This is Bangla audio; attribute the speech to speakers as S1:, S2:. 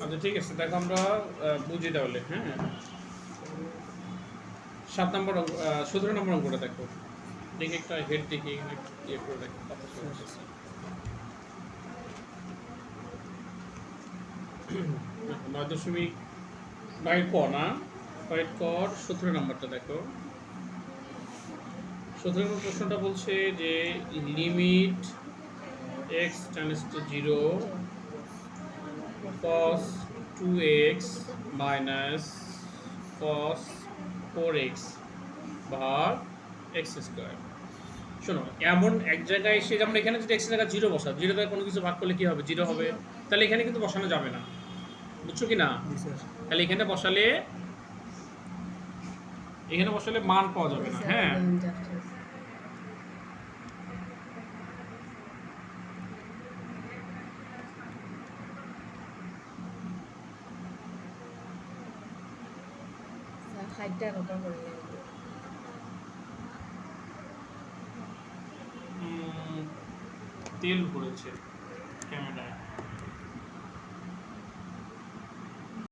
S1: আচ্ছা ঠিক আছে, দেখো আমরা বুঝি তাহলে। হ্যাঁ, 7 নম্বর 17 নম্বর অঙ্কটা দেখো। দেখি একটা হেড দেখি এখানে ইয়ে করে দেখো কত চলতেছে। 9.9 ক না, 17 নম্বরটা দেখো। 17 নম্বর প্রশ্নটা বলছে যে limit x tends to 0 cos 2x minus cos 4x ভাগ x স্কোয়ার। শোনো, এমন এক জায়গায় এসে, যেমন এখানে যদি x এর জায়গায় 0 বসাও, 0 দ্বারা কোনো কিছু ভাগ করলে কি হবে? 0 হবে। তাহলে এখানে কিন্তু বসানো যাবে না, বুঝছো কি না? তাহলে এখানে বসালে মান পাওয়া যাবে না। হ্যাঁ, তেল পড়েছে ক্যামেরায়।